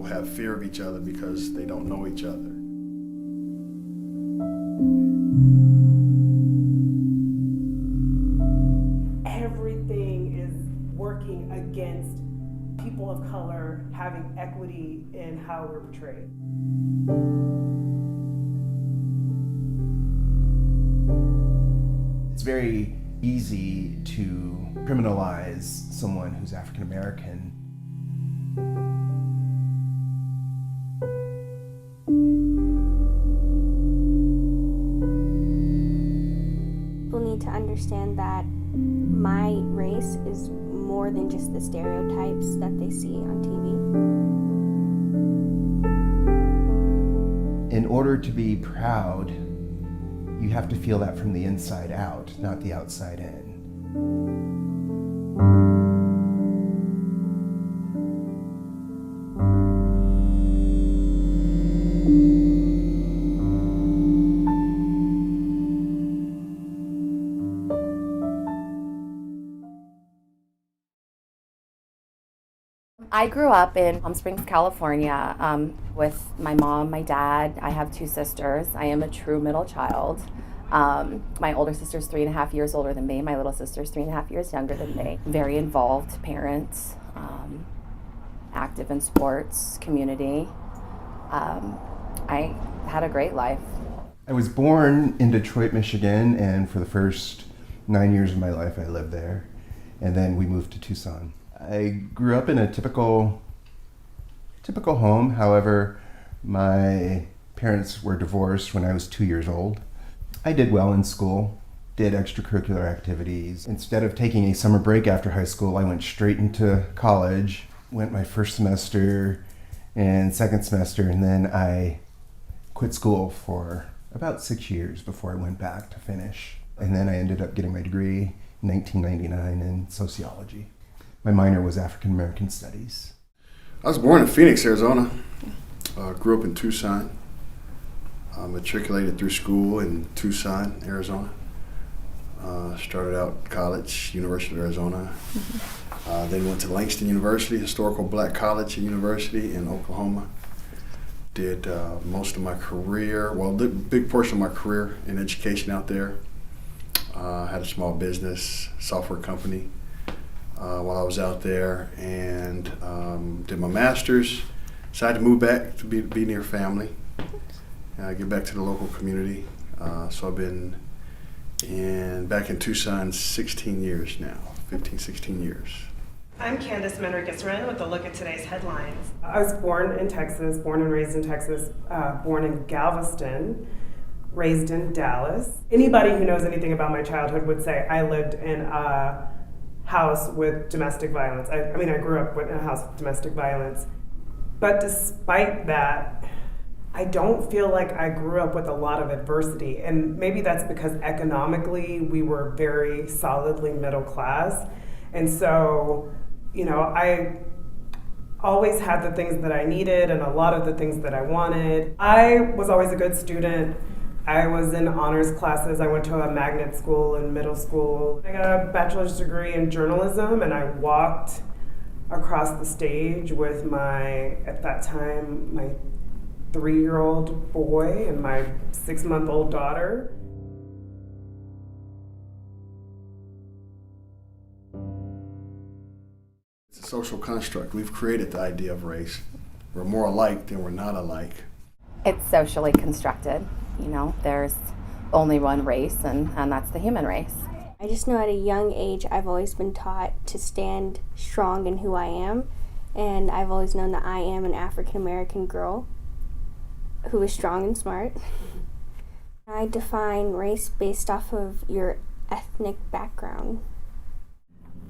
have fear of each other because they don't know each other. Everything is working against people of color having equity in how we're portrayed. It's very easy to criminalize someone who's African American. People need to understand that my race is more than just the stereotypes that they see on TV. In order to be proud, you have to feel that from the inside out, not the outside in. I grew up in Palm Springs, California, with my mom, my dad. I have 2 sisters. I am a true middle child. My older sister's 3.5 years older than me. My little sister's 3.5 years younger than me. Very involved parents, active in sports, community. I had a great life. I was born in Detroit, Michigan, and for the first 9 years of my life I lived there. And then we moved to Tucson. I grew up in a typical home. However, my parents were divorced when I was 2 years old. I did well in school, did extracurricular activities. Instead of taking a summer break after high school, I went straight into college, went my first semester and second semester, and then I quit school for about 6 years before I went back to finish. And then I ended up getting my degree in 1999 in sociology. My minor was African American Studies. I was born in Phoenix, Arizona. Grew up in Tucson. Matriculated through school in Tucson, Arizona. Started out college, University of Arizona. Then went to Langston University, historical black college and university in Oklahoma. Did most of my career, the big portion of my career in education out there. Had a small business, software company while I was out there, and did my master's. Decided to move back to be near family. Get back to the local community. So I've been back in Tucson 16 years now, 15, 16 years. I'm Candace Manriquez-Ren with a look at today's headlines. I was born in Texas, born and raised in Texas, born in Galveston, raised in Dallas. Anybody who knows anything about my childhood would say I lived in a house with domestic violence. I grew up in a house with domestic violence. But despite that, I don't feel like I grew up with a lot of adversity. And maybe that's because economically we were very solidly middle class. And so, I always had the things that I needed and a lot of the things that I wanted. I was always a good student. I was in honors classes. I went to a magnet school in middle school. I got a bachelor's degree in journalism, and I walked across the stage with at that time, my 3-year-old boy and my 6-month-old daughter. It's a social construct. We've created the idea of race. We're more alike than we're not alike. It's socially constructed. There's only one race, and that's the human race. I just know at a young age I've always been taught to stand strong in who I am, and I've always known that I am an African American girl who is strong and smart. I define race based off of your ethnic background.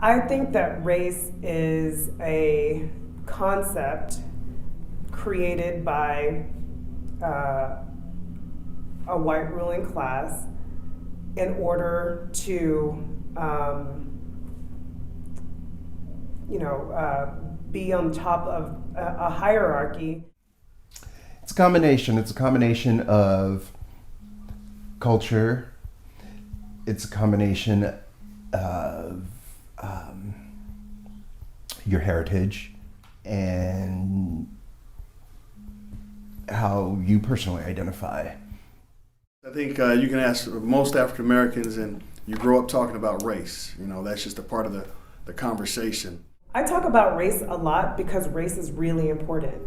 I think that race is a concept created by a white ruling class in order to be on top of a hierarchy. It's a combination of culture. It's a combination of your heritage and how you personally identify. I think you can ask most African Americans, and you grow up talking about race. That's just a part of the conversation. I talk about race a lot because race is really important.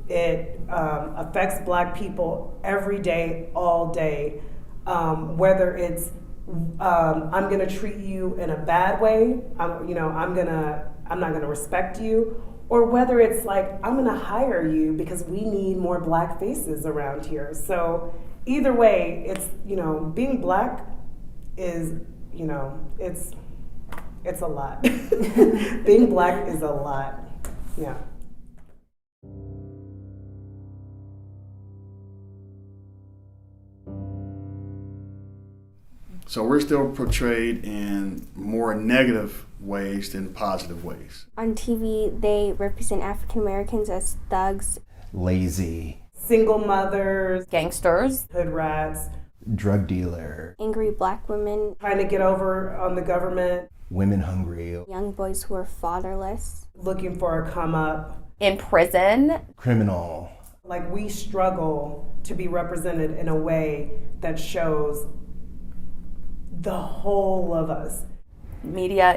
It affects Black people every day, all day. Whether it's I'm gonna treat you in a bad way, I'm not gonna respect you, or whether it's like I'm gonna hire you because we need more Black faces around here. So either way, it's being Black is it's a lot. Being Black is a lot. Yeah. So we're still portrayed in more negative ways than positive ways. On TV, they represent African Americans as thugs, Lazy, Single mothers, Gangsters. hood rats, drug dealer, angry Black women, trying to get over on the government, women hungry, young boys who are fatherless. looking for a come up. In prison. criminal. Like, we struggle to be represented in a way that shows the whole of us. Media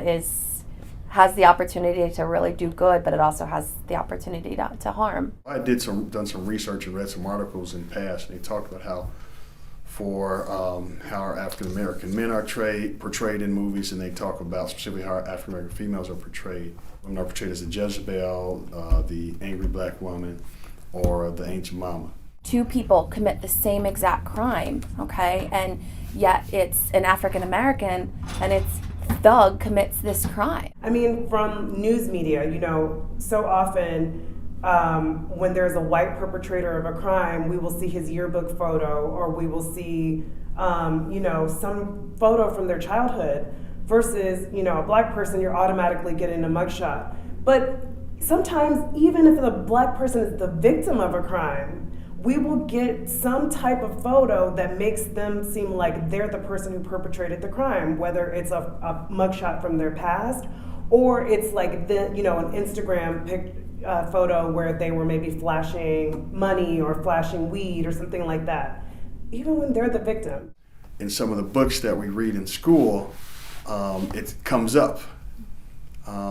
has the opportunity to really do good, but it also has the opportunity to harm. I done some research and read some articles in the past, and they talked about how our African American men are portrayed in movies, and they talk about specifically how our African American females are portrayed. Women are portrayed as the Jezebel, the angry Black woman, or the ancient mama. Two people commit the same exact crime, okay? And yet it's an African American and it's thug commits this crime. I mean, from news media, so often when there's a white perpetrator of a crime, we will see his yearbook photo, or we will see, some photo from their childhood, versus, a Black person, you're automatically getting a mugshot. But sometimes, even if the Black person is the victim of a crime, we will get some type of photo that makes them seem like they're the person who perpetrated the crime, whether it's a mugshot from their past, or it's like an Instagram photo where they were maybe flashing money or flashing weed or something like that, even when they're the victim. In some of the books that we read in school, it comes up.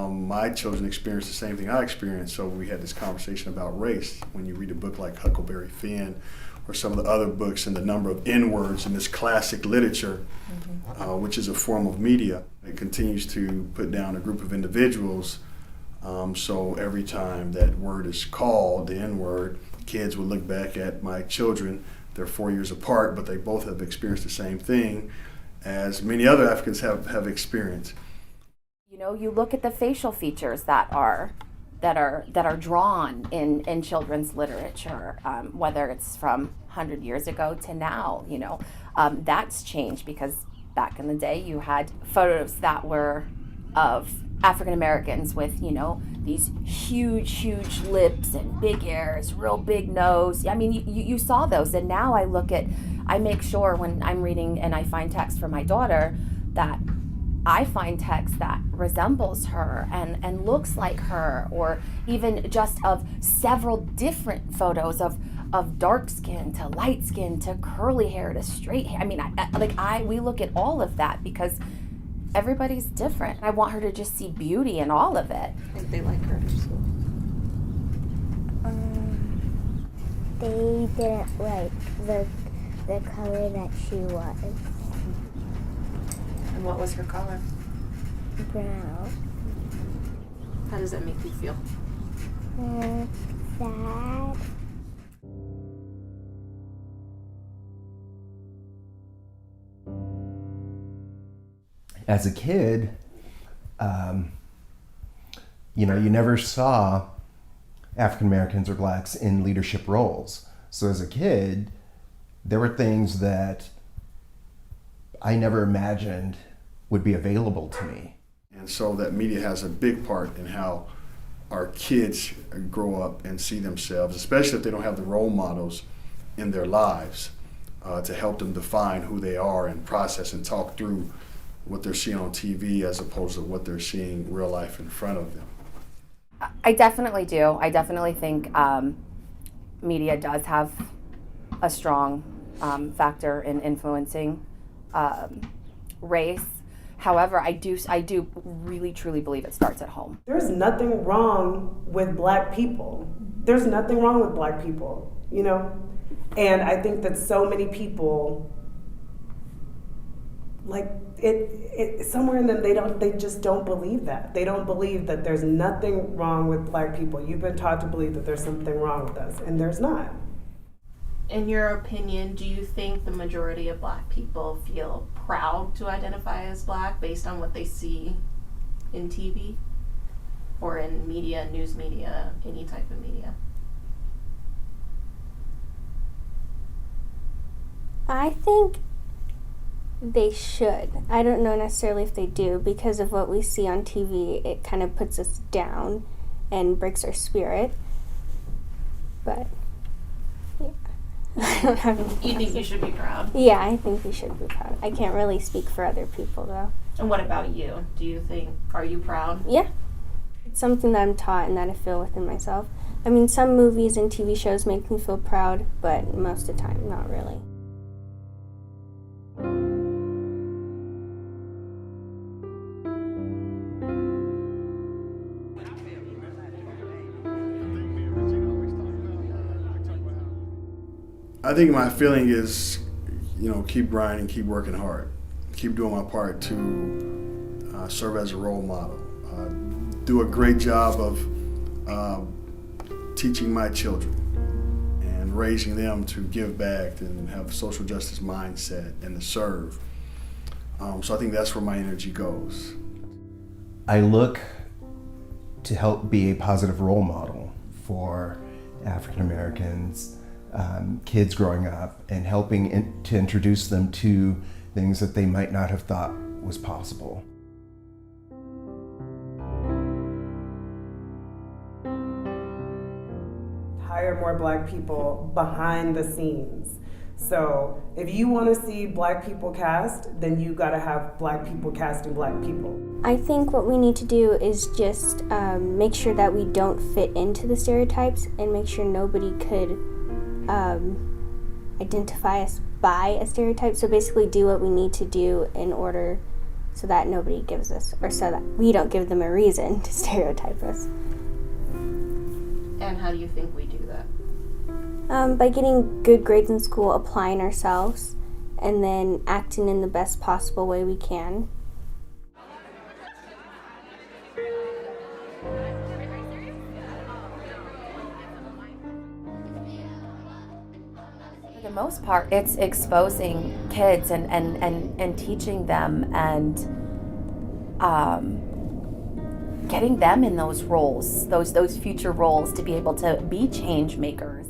My children experienced the same thing I experienced, so we had this conversation about race. When you read a book like Huckleberry Finn, or some of the other books, and the number of N-words in this classic literature, which is a form of media, it continues to put down a group of individuals. So every time that word is called, the N-word, kids will look back at my children. They're 4 years apart, but they both have experienced the same thing as many other Africans have experienced. You look at the facial features that are drawn in children's literature, whether it's from 100 years ago to now. That's changed, because back in the day you had photos that were of African Americans with these huge lips and big ears, real big nose. I mean, you saw those, and now I make sure when I'm reading and I find text for my daughter that I find text that resembles her and looks like her, or even just of several different photos of dark skin to light skin to curly hair to straight hair. I mean, we look at all of that because everybody's different. I want her to just see beauty in all of it. I think they like her at school. They didn't like the color that she was. And what was her color? Brown. How does that make you feel? Sad. As a kid, you never saw African Americans or Blacks in leadership roles. So as a kid, there were things that I never imagined would be available to me. And so that media has a big part in how our kids grow up and see themselves, especially if they don't have the role models in their lives to help them define who they are and process and talk through what they're seeing on TV as opposed to what they're seeing real life in front of them. I definitely do. I definitely think media does have a strong factor in influencing race. However, I do really truly believe it starts at home. There's nothing wrong with black people. There's nothing wrong with black people, you know? And I think that so many people, like, it somewhere in them, they just don't believe that. They don't believe that there's nothing wrong with black people. You've been taught to believe that there's something wrong with us, and there's not. In your opinion, do you think the majority of black people feel proud to identify as black based on what they see in TV or in media, news media, any type of media? I think they should. I don't know necessarily if they do, because of what we see on TV. It kind of puts us down and breaks our spirit. But yeah, I don't have anything You think else you to should be proud? Yeah, I think we should be proud. I can't really speak for other people though. And what about you? Do you think, are you proud? Yeah. It's something that I'm taught and that I feel within myself. I mean, some movies and TV shows make me feel proud, but most of the time, not really. I think my feeling is, keep grinding, keep working hard, keep doing my part to serve as a role model, do a great job of teaching my children and raising them to give back and have social justice mindset and to serve. So I think that's where my energy goes. I look to help be a positive role model for African Americans, kids growing up, and helping to introduce them to things that they might not have thought was possible. Hire more black people behind the scenes. So if you want to see black people cast, then you got to have black people casting black people. I think what we need to do is just make sure that we don't fit into the stereotypes and make sure nobody could identify us by a stereotype. So basically do what we need to do in order so that nobody gives us, or so that we don't give them a reason to stereotype us. And how do you think we do that? By getting good grades in school, applying ourselves, and then acting in the best possible way we can. For the most part, it's exposing kids and teaching them and getting them in those roles, those future roles, to be able to be change makers.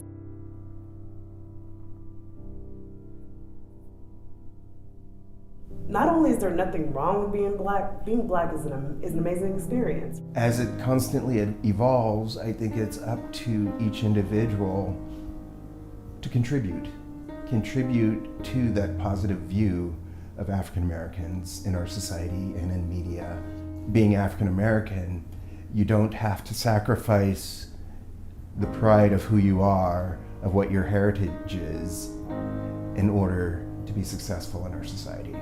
Not only is there nothing wrong with being black is an amazing experience. As it constantly evolves, I think it's up to each individual to contribute to that positive view of African Americans in our society and in media. Being African American, you don't have to sacrifice the pride of who you are, of what your heritage is, in order to be successful in our society.